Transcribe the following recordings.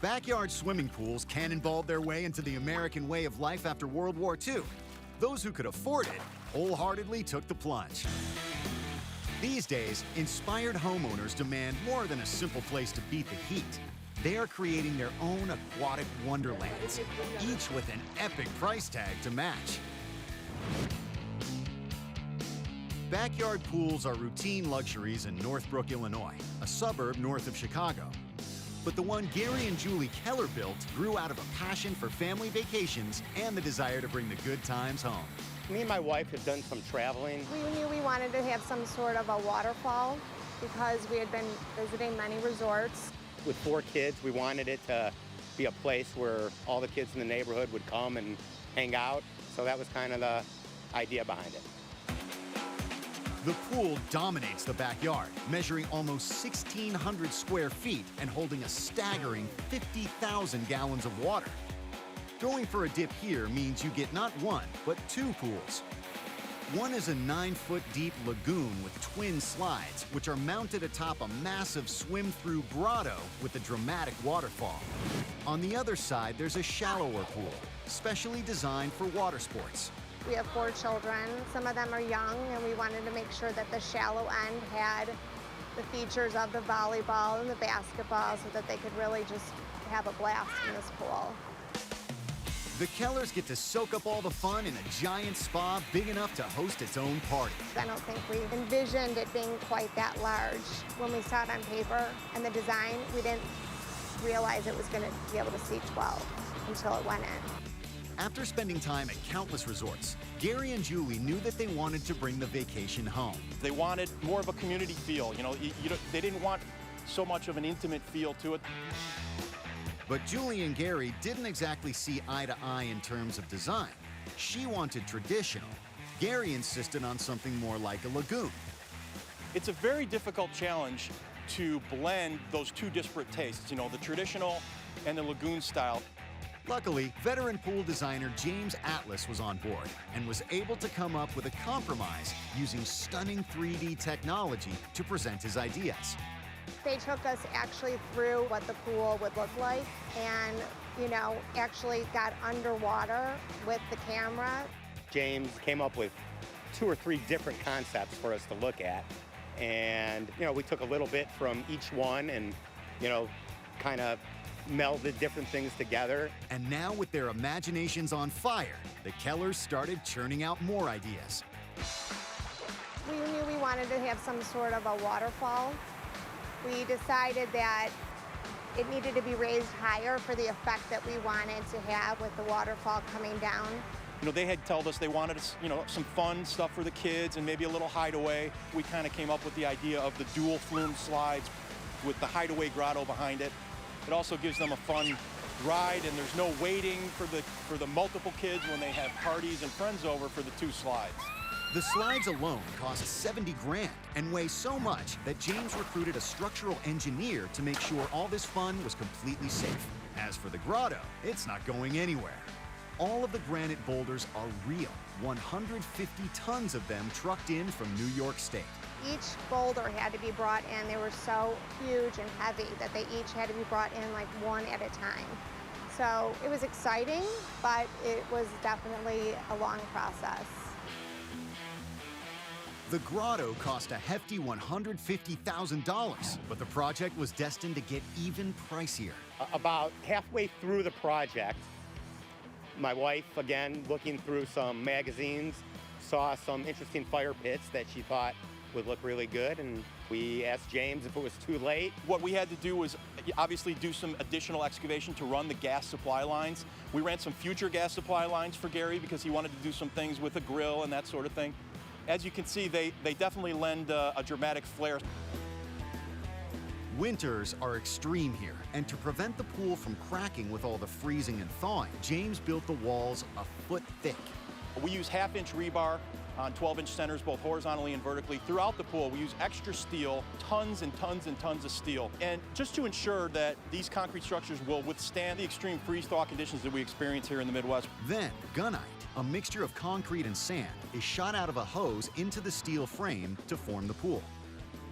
Backyard swimming pools cannonballed their way into the American way of life after World War II. Those who could afford it wholeheartedly took the plunge. These days, inspired homeowners demand more than a simple place to beat the heat. They are creating their own aquatic wonderlands, each with an epic price tag to match. Backyard pools are routine luxuries in Northbrook, Illinois, a suburb north of Chicago. But the one Gary and Julie Keller built grew out of a passion for family vacations and the desire to bring the good times home. Me and my wife have done some traveling. We knew we wanted to have some sort of a waterfall because we had been visiting many resorts. With 4 kids, we wanted it to be a place where all the kids in the neighborhood would come and hang out. So that was kind of the idea behind it. The pool dominates the backyard, measuring almost 1,600 square feet and holding a staggering 50,000 gallons of water. Going for a dip here means you get not 1, but 2 pools. One is a 9-foot deep lagoon with twin slides, which are mounted atop a massive swim-through grotto with a dramatic waterfall. On the other side, there's a shallower pool, specially designed for water sports. We have 4 children. Some of them are young, and we wanted to make sure that the shallow end had the features of the volleyball and the basketball so that they could really just have a blast in this pool. The Kellers get to soak up all the fun in a giant spa big enough to host its own party. I don't think we envisioned it being quite that large. When we saw it on paper and the design, we didn't realize it was going to be able to seat 12 until it went in. After spending time at countless resorts, Gary and Julie knew that they wanted to bring the vacation home. They wanted more of a community feel. They didn't want so much of an intimate feel to it. But Julie and Gary didn't exactly see eye to eye in terms of design. She wanted traditional. Gary insisted on something more like a lagoon. It's a very difficult challenge to blend those 2 disparate tastes, the traditional and the lagoon style. Luckily, veteran pool designer James Atlas was on board and was able to come up with a compromise using stunning 3D technology to present his ideas. They took us actually through what the pool would look like and, actually got underwater with the camera. James came up with 2 or 3 different concepts for us to look at. And, we took a little bit from each one and, kind of melded different things together. And now with their imaginations on fire, the Kellers started churning out more ideas. We knew we wanted to have some sort of a waterfall. We decided that it needed to be raised higher for the effect that we wanted to have with the waterfall coming down. They had told us they wanted, some fun stuff for the kids and maybe a little hideaway. We kind of came up with the idea of the dual Flume Slides with the hideaway grotto behind it. It also gives them a fun ride, and there's no waiting for the multiple kids when they have parties and friends over for the 2 slides. The slides alone cost 70 grand and weigh so much that James recruited a structural engineer to make sure all this fun was completely safe. As for the grotto, it's not going anywhere. All of the granite boulders are real, 150 tons of them trucked in from New York State. Each boulder had to be brought in. They were so huge and heavy that they each had to be brought in like one at a time. So it was exciting, but it was definitely a long process. The grotto cost a hefty $150,000, but the project was destined to get even pricier. About halfway through the project, my wife, again, looking through some magazines, saw some interesting fire pits that she thought would look really good, and we asked James if it was too late. What we had to do was obviously do some additional excavation to run the gas supply lines. We ran some future gas supply lines for Gary because he wanted to do some things with a grill and that sort of thing. As you can see, they definitely lend a dramatic flair. Winters are extreme here, and to prevent the pool from cracking with all the freezing and thawing, James built the walls a foot thick. We use 1/2-inch rebar on 12-inch centers, both horizontally and vertically. Throughout the pool, we use extra steel, tons and tons and tons of steel. And just to ensure that these concrete structures will withstand the extreme freeze-thaw conditions that we experience here in the Midwest. Then, gunite, a mixture of concrete and sand, is shot out of a hose into the steel frame to form the pool.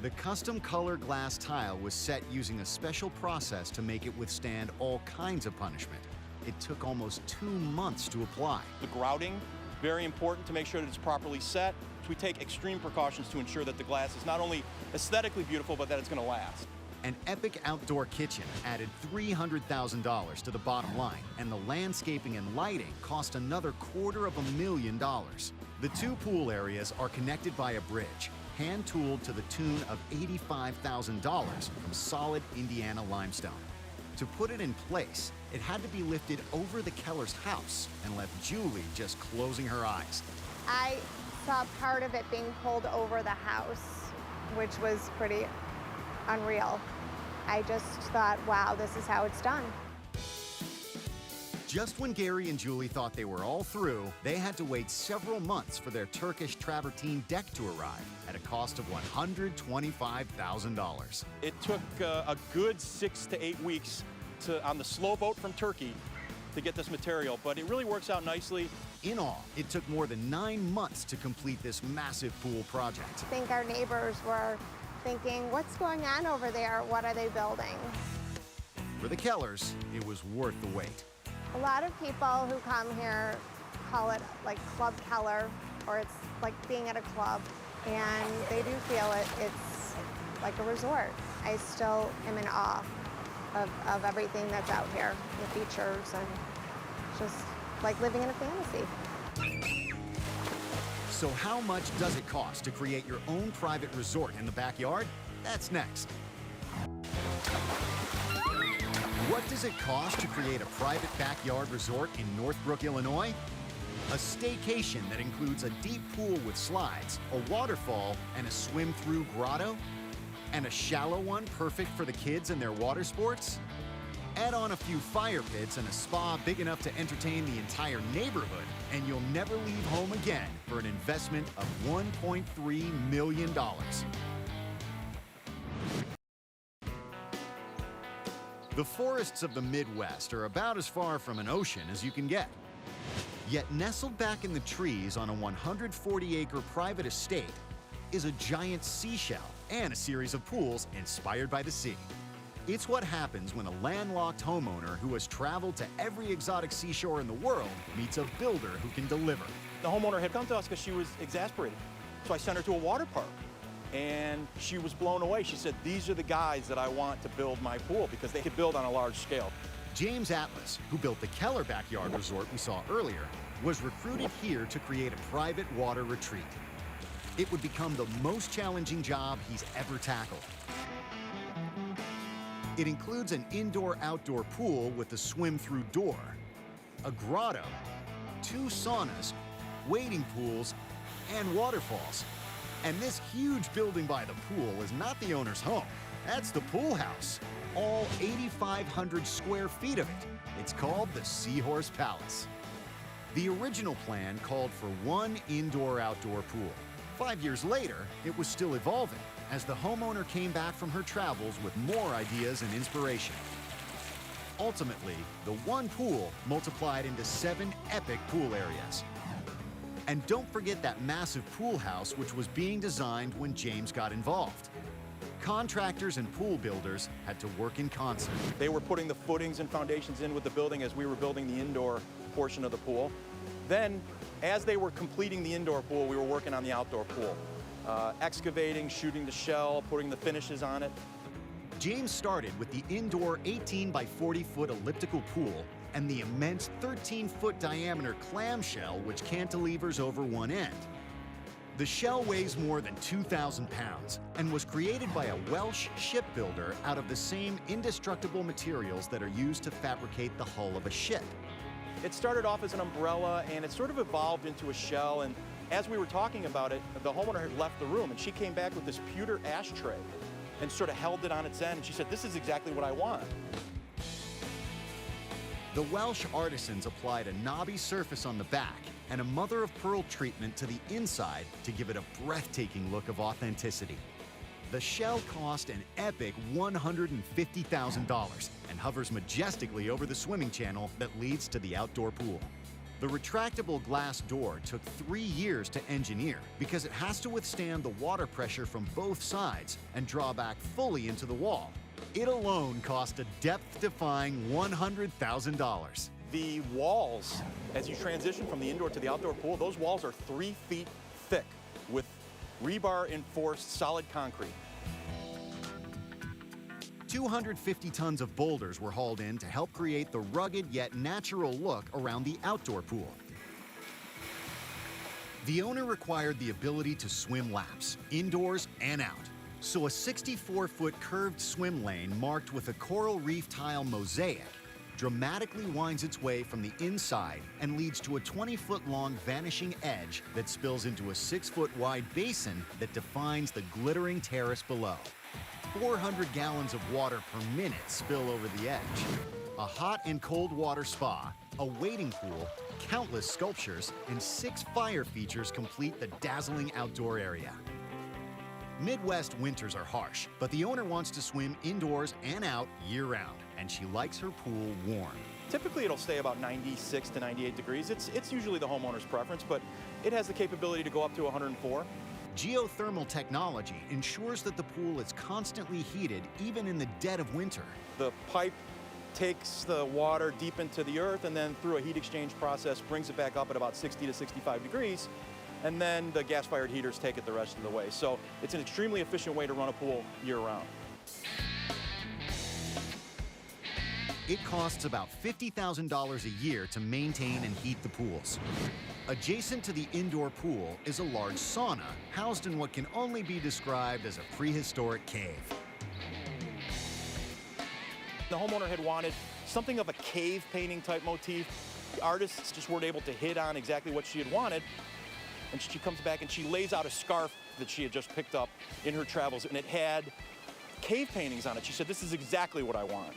The custom color glass tile was set using a special process to make it withstand all kinds of punishment. It took almost 2 months to apply. The grouting, very important to make sure that it's properly set. So we take extreme precautions to ensure that the glass is not only aesthetically beautiful, but that it's going to last. An epic outdoor kitchen added $300,000 to the bottom line, and the landscaping and lighting cost another $250,000. The 2 pool areas are connected by a bridge, hand-tooled to the tune of $85,000 from solid Indiana limestone. To put it in place, it had to be lifted over the Keller's house and left Julie just closing her eyes. I saw part of it being pulled over the house, which was pretty unreal. I just thought, wow, this is how it's done. Just when Gary and Julie thought they were all through, they had to wait several months for their Turkish Travertine Deck to arrive at a cost of $125,000. It took a good 6 to 8 weeks on the slow boat from Turkey to get this material, but it really works out nicely. In all, it took more than 9 months to complete this massive pool project. I think our neighbors were thinking, what's going on over there? What are they building? For the Kellers, it was worth the wait. A lot of people who come here call it like Club Keller, or it's like being at a club, and they do feel it's like a resort. I still am in awe of everything that's out here, the features, and just like living in a fantasy. So how much does it cost to create your own private resort in the backyard? That's next. What does it cost to create a private backyard resort in Northbrook, Illinois? A staycation that includes a deep pool with slides, a waterfall, and a swim-through grotto? And a shallow one perfect for the kids and their water sports? Add on a few fire pits and a spa big enough to entertain the entire neighborhood, and you'll never leave home again for an investment of $1.3 million. The forests of the Midwest are about as far from an ocean as you can get. Yet nestled back in the trees on a 140-acre private estate is a giant seashell and a series of pools inspired by the sea. It's what happens when a landlocked homeowner who has traveled to every exotic seashore in the world meets a builder who can deliver. The homeowner had come to us because she was exasperated. So I sent her to a water park, and she was blown away. She said, these are the guys that I want to build my pool, because they could build on a large scale. James Atlas, who built the Keller Backyard Resort we saw earlier, was recruited here to create a private water retreat. It would become the most challenging job he's ever tackled. It includes an indoor-outdoor pool with a swim-through door, a grotto, 2 saunas, wading pools, and waterfalls. And this huge building by the pool is not the owner's home. That's the pool house, all 8,500 square feet of it. It's called the Seahorse Palace. The original plan called for 1 indoor-outdoor pool. 5 years later, it was still evolving as the homeowner came back from her travels with more ideas and inspiration. Ultimately, the 1 pool multiplied into 7 epic pool areas. And don't forget that massive pool house which was being designed when James got involved. Contractors and pool builders had to work in concert. They were putting the footings and foundations in with the building as we were building the indoor portion of the pool. Then, as they were completing the indoor pool, we were working on the outdoor pool. Excavating, shooting the shell, putting the finishes on it. James started with the indoor 18 by 40 foot elliptical pool and the immense 13-foot diameter clamshell which cantilevers over one end. The shell weighs more than 2,000 pounds and was created by a Welsh shipbuilder out of the same indestructible materials that are used to fabricate the hull of a ship. It started off as an umbrella, and it sort of evolved into a shell, and as we were talking about it, the homeowner had left the room, and she came back with this pewter ashtray and sort of held it on its end, and she said, this is exactly what I want. The Welsh artisans applied a knobby surface on the back and a mother-of-pearl treatment to the inside to give it a breathtaking look of authenticity. The shell cost an epic $150,000 and hovers majestically over the swimming channel that leads to the outdoor pool. The retractable glass door took 3 years to engineer because it has to withstand the water pressure from both sides and draw back fully into the wall. It alone cost a depth-defying $100,000. The walls, as you transition from the indoor to the outdoor pool, those walls are 3 feet thick with rebar-enforced solid concrete. 250 tons of boulders were hauled in to help create the rugged yet natural look around the outdoor pool. The owner required the ability to swim laps, indoors and out. So a 64-foot curved swim lane marked with a coral reef tile mosaic dramatically winds its way from the inside and leads to a 20-foot-long vanishing edge that spills into a 6-foot-wide basin that defines the glittering terrace below. 400 gallons of water per minute spill over the edge. A hot and cold water spa, a wading pool, countless sculptures, and 6 fire features complete the dazzling outdoor area. Midwest winters are harsh, but the owner wants to swim indoors and out year-round, and she likes her pool warm. Typically, it'll stay about 96 to 98 degrees. It's usually the homeowner's preference, but it has the capability to go up to 104. Geothermal technology ensures that the pool is constantly heated even in the dead of winter. The pipe takes the water deep into the earth and then through a heat exchange process brings it back up at about 60 to 65 degrees. And then the gas-fired heaters take it the rest of the way. So it's an extremely efficient way to run a pool year-round. It costs about $50,000 a year to maintain and heat the pools. Adjacent to the indoor pool is a large sauna, housed in what can only be described as a prehistoric cave. The homeowner had wanted something of a cave painting type motif. The artists just weren't able to hit on exactly what she had wanted. And she comes back and she lays out a scarf that she had just picked up in her travels, and it had cave paintings on it. She said, "This is exactly what I want."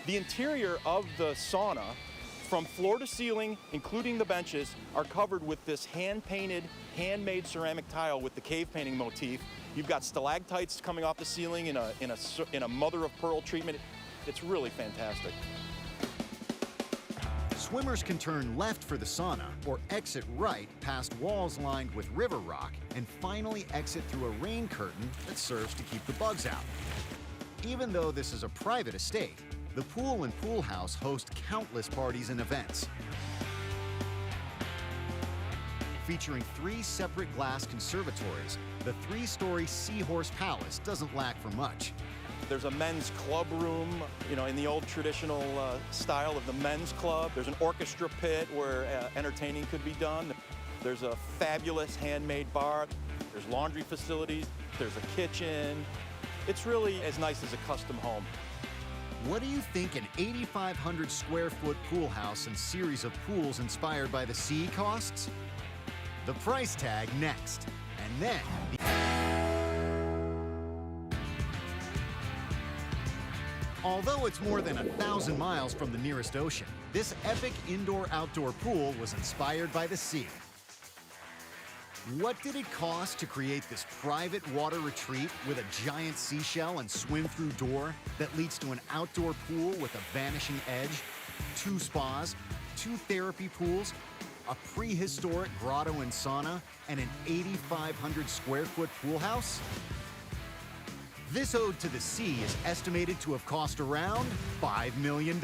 The interior of the sauna, from floor to ceiling, including the benches, are covered with this hand-painted, handmade ceramic tile with the cave painting motif. You've got stalactites coming off the ceiling in a mother-of-pearl treatment. It's really fantastic. Swimmers can turn left for the sauna or exit right past walls lined with river rock and finally exit through a rain curtain that serves to keep the bugs out. Even though this is a private estate, the pool and pool house host countless parties and events. Featuring 3 separate glass conservatories, the 3-story Seahorse Palace doesn't lack for much. There's a men's club room, in the old traditional style of the men's club. There's an orchestra pit where entertaining could be done. There's a fabulous handmade bar. There's laundry facilities. There's a kitchen. It's really as nice as a custom home. What do you think an 8,500 square foot pool house and series of pools inspired by the sea costs? The price tag next, and then Although it's more than 1,000 miles from the nearest ocean, this epic indoor-outdoor pool was inspired by the sea. What did it cost to create this private water retreat with a giant seashell and swim-through door that leads to an outdoor pool with a vanishing edge, 2 spas, 2 therapy pools, a prehistoric grotto and sauna, and an 8,500 square foot pool house? This ode to the sea is estimated to have cost around $5 million.